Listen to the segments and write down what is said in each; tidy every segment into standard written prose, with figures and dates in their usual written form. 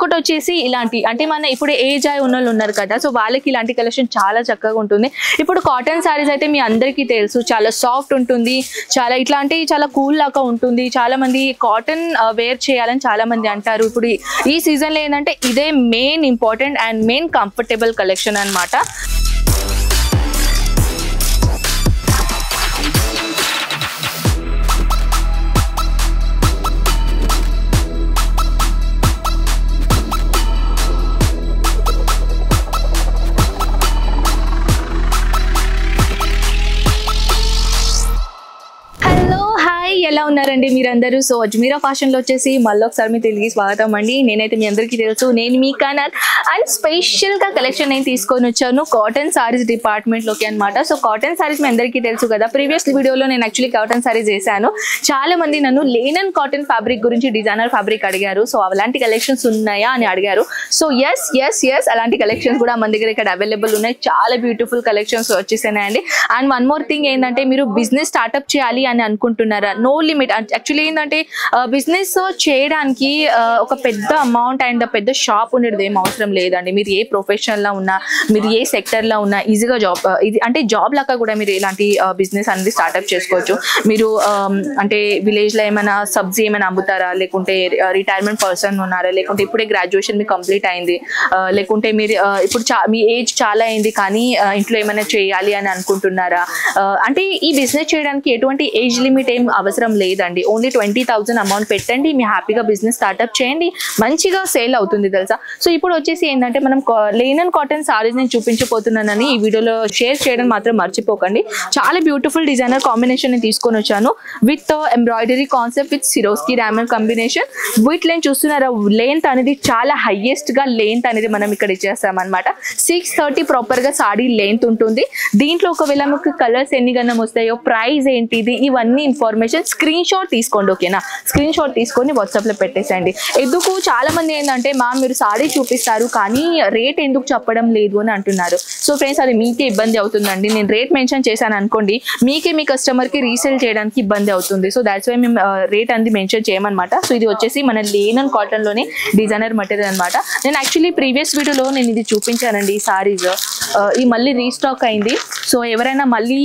ఇంకొకటి వచ్చేసి ఇలాంటి అంటే మన ఇప్పుడు ఏజ్ అయి ఉన్న వాళ్ళు ఉన్నారు కదా, సో వాళ్ళకి ఇలాంటి కలెక్షన్ చాలా చక్కగా ఉంటుంది. ఇప్పుడు కాటన్ సారీస్ అయితే మీ అందరికీ తెలుసు చాలా సాఫ్ట్ ఉంటుంది, చాలా ఇట్లాంటి చాలా కూల్ లాగా ఉంటుంది. చాలా మంది కాటన్ వేర్ చేయాలని చాలా మంది అంటారు. ఇప్పుడు ఈ సీజన్ లో ఏంటంటే ఇదే main important and main comfortable collection అన్నమాట. ఎలా ఉన్నారండి మీరందరూ? సో అజ్మీరా ఫ్యాషన్ లో వచ్చేసి మళ్ళీ ఒకసారి మీ తిరిగి స్వాగతం అండి. నేనైతే మీ అందరికీ తెలుసు, నేను మీ కనల్ అండ్ స్పెషల్ గా కలెక్షన్ నేను తీసుకొని వచ్చాను కాటన్ సారీస్ డిపార్ట్మెంట్ లోకి అనమాట. సో కాటన్ సారీస్ మీ అందరికీ తెలుసు కదా, ప్రీవియస్ వీడియోలో నేను యాక్చువల్లీ కాటన్ సారీస్ చేశాను. చాలా మంది నన్ను లేనన్ కాటన్ ఫ్యాబ్రిక్ గురించి డిజైనర్ ఫ్యాబ్రిక్ అడిగారు. సో అలాంటి కలెక్షన్స్ ఉన్నాయా అని అడిగారు. సో ఎస్ అలాంటి కలెక్షన్స్ కూడా మన దగ్గర ఇక్కడ అవైలబుల్ ఉన్నాయి. చాలా బ్యూటిఫుల్ కలెక్షన్స్ వచ్చేసాయండి. అండ్ వన్ మోర్ థింగ్ ఏంటంటే, మీరు బిజినెస్ స్టార్ట్అప్ చేయాలి అని అనుకుంటున్నారా? No limit. యాక్చువల్లీ ఏంటంటే బిజినెస్ చేయడానికి ఒక పెద్ద అమౌంట్ అండ్ పెద్ద షాప్ ఉండేది ఏం అవసరం లేదండి. మీరు ఏ ప్రొఫెషన్ లో ఉన్నా, మీరు ఏ సెక్టర్ లో ఉన్నా ఈజీగా జాబ్ ఇది అంటే జాబ్ లాగా కూడా మీరు ఇలాంటి బిజినెస్ అనేది స్టార్ట్అప్ చేసుకోవచ్చు. మీరు అంటే విలేజ్ లో ఏమైనా సబ్జీ ఏమైనా అమ్ముతారా, లేకుంటే రిటైర్మెంట్ పర్సన్ ఉన్నారా, లేకుంటే ఇప్పుడే గ్రాడ్యుయేషన్ మీకు కంప్లీట్ అయింది, లేకుంటే మీరు ఇప్పుడు మీ ఏజ్ చాలా అయింది కానీ ఇంట్లో ఏమైనా చేయాలి అని అనుకుంటున్నారా? అంటే ఈ బిజినెస్ చేయడానికి ఎటువంటి ఏజ్ లిమిట్ ఏం అవసరం లేదండి. ఓన్లీ 20,000 అమౌంట్ పెట్టండి, మీ హ్యాపీగా బిజినెస్ స్టార్ట్అప్ చేయండి, మంచిగా సేల్ అవుతుంది తెలుసా. సో ఇప్పుడు వచ్చేసి ఏంటంటే మనం లేనన్ కాటన్ సారీస్ నేను చూపించబోతున్నానని ఈ వీడియోలో షేర్ చేయడం మాత్రం మర్చిపోకండి. చాలా బ్యూటిఫుల్ డిజైనర్ కాంబినేషన్ నేను తీసుకొని వచ్చాను with embroidery concept with Swarovski diamond combination. వీటిలో చూస్తున్నారా, లెంత్ అనేది చాలా హైయెస్ట్ గా లెంత్ అనేది మనం ఇక్కడ ఇచ్చేస్తాం అనమాట. 630 ప్రాపర్ గా సారీ లెంత్ ఉంటుంది. దీంట్లో ఒకవేళ మీకు కలర్స్ ఎన్ని గణం వస్తాయో, ప్రైస్ ఏంటిది, ఇవన్నీ ఇన్ఫర్మేషన్ స్క్రీన్ షాట్ తీసుకోండి. ఓకేనా, స్క్రీన్ షాట్ తీసుకొని వాట్సాప్ లో పెట్టేసేయండి. ఎందుకు చాలా మంది ఏంటంటే మీరు సారీ చూపిస్తారు కానీ రేట్ ఎందుకు చెప్పడం లేదు అని అంటున్నారు. సో ఫ్రెండ్స్, అది మీకే ఇబ్బంది అవుతుందండి. నేను రేట్ మెన్షన్ చేశాను అనుకోండి, మీకే మీ కస్టమర్ కి రీసేల్ చేయడానికి ఇబ్బంది అవుతుంది. సో దాట్స్ వై మేము రేట్ అనేది మెన్షన్ చేయమన్నమాట. సో ఇది వచ్చేసి మన లేనన్ కాటన్ లోనే డిజైనర్ మెటీరియల్ అనమాట. నేను యాక్చువల్లీ ప్రీవియస్ వీడియోలో నేను ఇది చూపించానండి. ఈ సారీస్ ఈ మళ్ళీ రీస్టాక్ అయింది. సో ఎవరైనా మళ్ళీ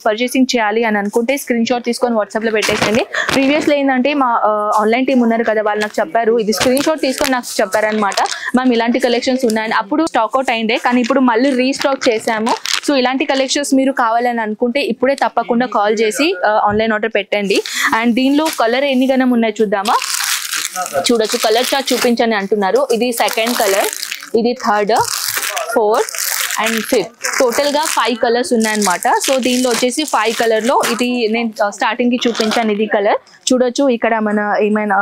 పర్చేసింగ్ చేయాలి అని అనుకుంటే స్క్రీన్ షాట్ తీసుకొని వాట్సాప్ లో పెట్టేసండి. ప్రీవియస్లో ఏంటంటే మా ఆన్లైన్ టీమ్ ఉన్నారు కదా, వాళ్ళు నాకు చెప్పారు, ఇది స్క్రీన్ షాట్ తీసుకొని నాకు చెప్పారనమాట, మ్యామ్ ఇలాంటి కలెక్షన్స్ ఉన్నాయని. అప్పుడు స్టాక్అవుట్ అయిందే కానీ ఇప్పుడు మళ్ళీ రీస్టాక్ చేసాము. సో ఇలాంటి కలెక్షన్స్ మీరు కావాలని అనుకుంటే ఇప్పుడే తప్పకుండా కాల్ చేసి ఆన్లైన్ ఆర్డర్ పెట్టండి. అండ్ దీనిలో కలర్ ఎన్ని గణం ఉన్నాయి చూద్దామా. చూడొచ్చు, కలర్ చార్ట్ చూపించని అంటున్నారు. ఇది సెకండ్ కలర్, ఇది థర్డ్, 4 అండ్ 5, టోటల్ గా 5 కలర్స్ ఉన్నాయన్నమాట. సో దీనిలో వచ్చేసి 5 కలర్ లో ఇది నేను స్టార్టింగ్ కి చూపించాను. ఇది కలర్ చూడొచ్చు, ఇక్కడ మన ఏమైనా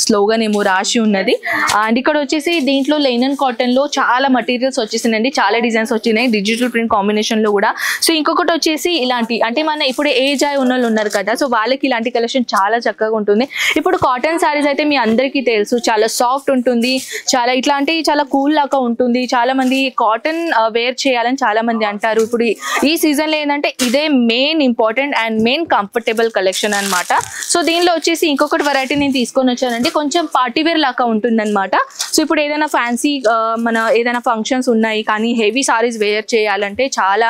స్లోగన్ ఏమో రాసి ఉన్నది. అండ్ ఇక్కడ వచ్చేసి దీంట్లో లెనిన్ కాటన్ లో చాలా మటీరియల్స్ వచ్చేసినాయండి, చాలా డిజైన్స్ వచ్చినాయి డిజిటల్ ప్రింట్ కాంబినేషన్ లో కూడా. సో ఇంకొకటి వచ్చేసి ఇలాంటి అంటే మన ఇప్పుడు ఏజ్ అయి ఉన్న వాళ్ళు ఉన్నారు కదా, సో వాళ్ళకి ఇలాంటి కలెక్షన్ చాలా చక్కగా ఉంటుంది. ఇప్పుడు కాటన్ సారీస్ అయితే మీ అందరికీ తెలుసు చాలా సాఫ్ట్ ఉంటుంది, చాలా ఇట్లాంటి చాలా కూల్ లాగా ఉంటుంది. చాలా మంది కాటన్ వేర్ చేయాలని చాలా మంది అంటారు. ఇప్పుడు ఈ సీజన్ లో ఏంటంటే ఇదే main important and main comfortable collection అనమాట. సో దీనిలో వచ్చేసి ఇంకొకటి వెరైటీ నేను తీసుకొని వచ్చానండి, కొంచెం పార్టీ వేర్ లాగా ఉంటుంది అనమాట. సో ఇప్పుడు ఏదైనా ఫ్యాన్సీ మన ఏదైనా ఫంక్షన్స్ ఉన్నాయి కానీ హెవీ సారీస్ వేర్ చేయాలంటే చాలా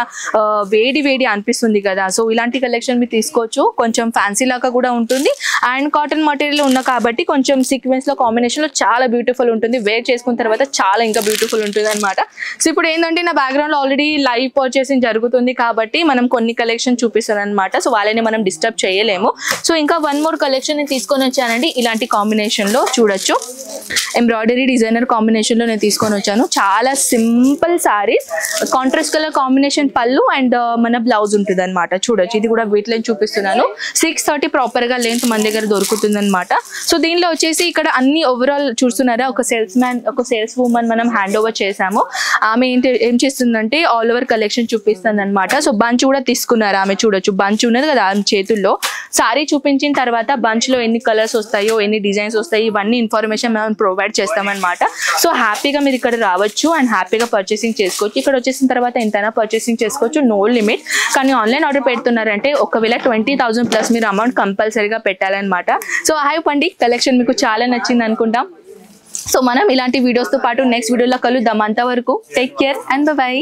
వేడి అనిపిస్తుంది కదా. సో ఇలాంటి కలెక్షన్ మీరు తీసుకోవచ్చు, కొంచెం ఫ్యాన్సీ లాగా కూడా ఉంటుంది అండ్ కాటన్ మటీరియల్ ఉన్న కాబట్టి కొంచెం సీక్వెన్స్ లో కాంబినేషన్ లో చాలా బ్యూటిఫుల్ ఉంటుంది. వేర్ చేసుకున్న తర్వాత చాలా ఇంకా బ్యూటిఫుల్ ఉంటుంది అనమాట. సో ఇప్పుడు ఏంటంటే నా బ్యాక్గ్రౌండ్ లో ఆల్రెడీ లైవ్ పర్చేసింగ్ జరుగుతుంది కాబట్టి మనం కొన్ని కలెక్షన్ చూపిస్తాను అనమాట. సో వాళ్ళని మనం డిస్టర్బ్ చేయలేము. సో ఇంకా వన్ మోర్ కలెక్షన్ నేను తీసుకొని వచ్చానండి. ఇలాంటి కాంబినేషన్ లో చూడొచ్చు, ఎంబ్రాయిడరీ డిజైనర్ కాంబినేషన్ లో నేను తీసుకొని వచ్చాను. చాలా simple saris, contrast colour combination పళ్ళు అండ్ మన బ్లౌజ్ ఉంటుంది అనమాట. చూడొచ్చు, ఇది కూడా వీటిలో చూపిస్తున్నాను. 630 ప్రాపర్ గా లెంత్ మన దగ్గర దొరుకుతుంది అనమాట. సో దీనిలో వచ్చేసి ఇక్కడ అన్ని ఓవరాల్ చూస్తున్నారా, ఒక సేల్స్ ఉమెన్ మనం హ్యాండ్ ఓవర్ చేసాము. ఆమె ఏం చేస్తుందంటే ఆల్ ఓవర్ కలెక్షన్ చూపిస్తుంది అనమాట. సో బంచ్ కూడా తీసుకున్నారు ఆమె. చూడొచ్చు, బంచ్ ఉన్నది కదా ఆమె చేతుల్లో. సారీ చూపించిన తర్వాత బంచ్ లో ఎన్ని కలర్స్ వస్తాయో, ఎన్ని డిజైన్స్ వస్తాయి, ఇవన్నీ ఇన్ఫర్మేషన్ మనం ప్రొవైడ్ చేస్తామన్నమాట. సో హ్యాపీగా మీరు ఇక్కడ రావచ్చు అండ్ హ్యాపీగా పర్చేసింగ్ చేసుకోవచ్చు. ఇక్కడ వచ్చేసిన తర్వాత ఎంతైనా పర్చేసింగ్ చేసుకోవచ్చు, నో లిమిట్. కానీ ఆన్లైన్ ఆర్డర్ పెడుతున్నారంటే ఒకవేళ 20,000 ప్లస్ మీరు అమౌంట్ కంపల్సరీగా పెట్టాలన్నమాట. సో హై పండి, కలెక్షన్ మీకు చాలా నచ్చింది అనుకుంటాం. సో మనం ఇలాంటి వీడియోస్తో పాటు నెక్స్ట్ వీడియోలో కలుద్దాం. అంతవరకు టేక్ కేర్ అండ్ బై.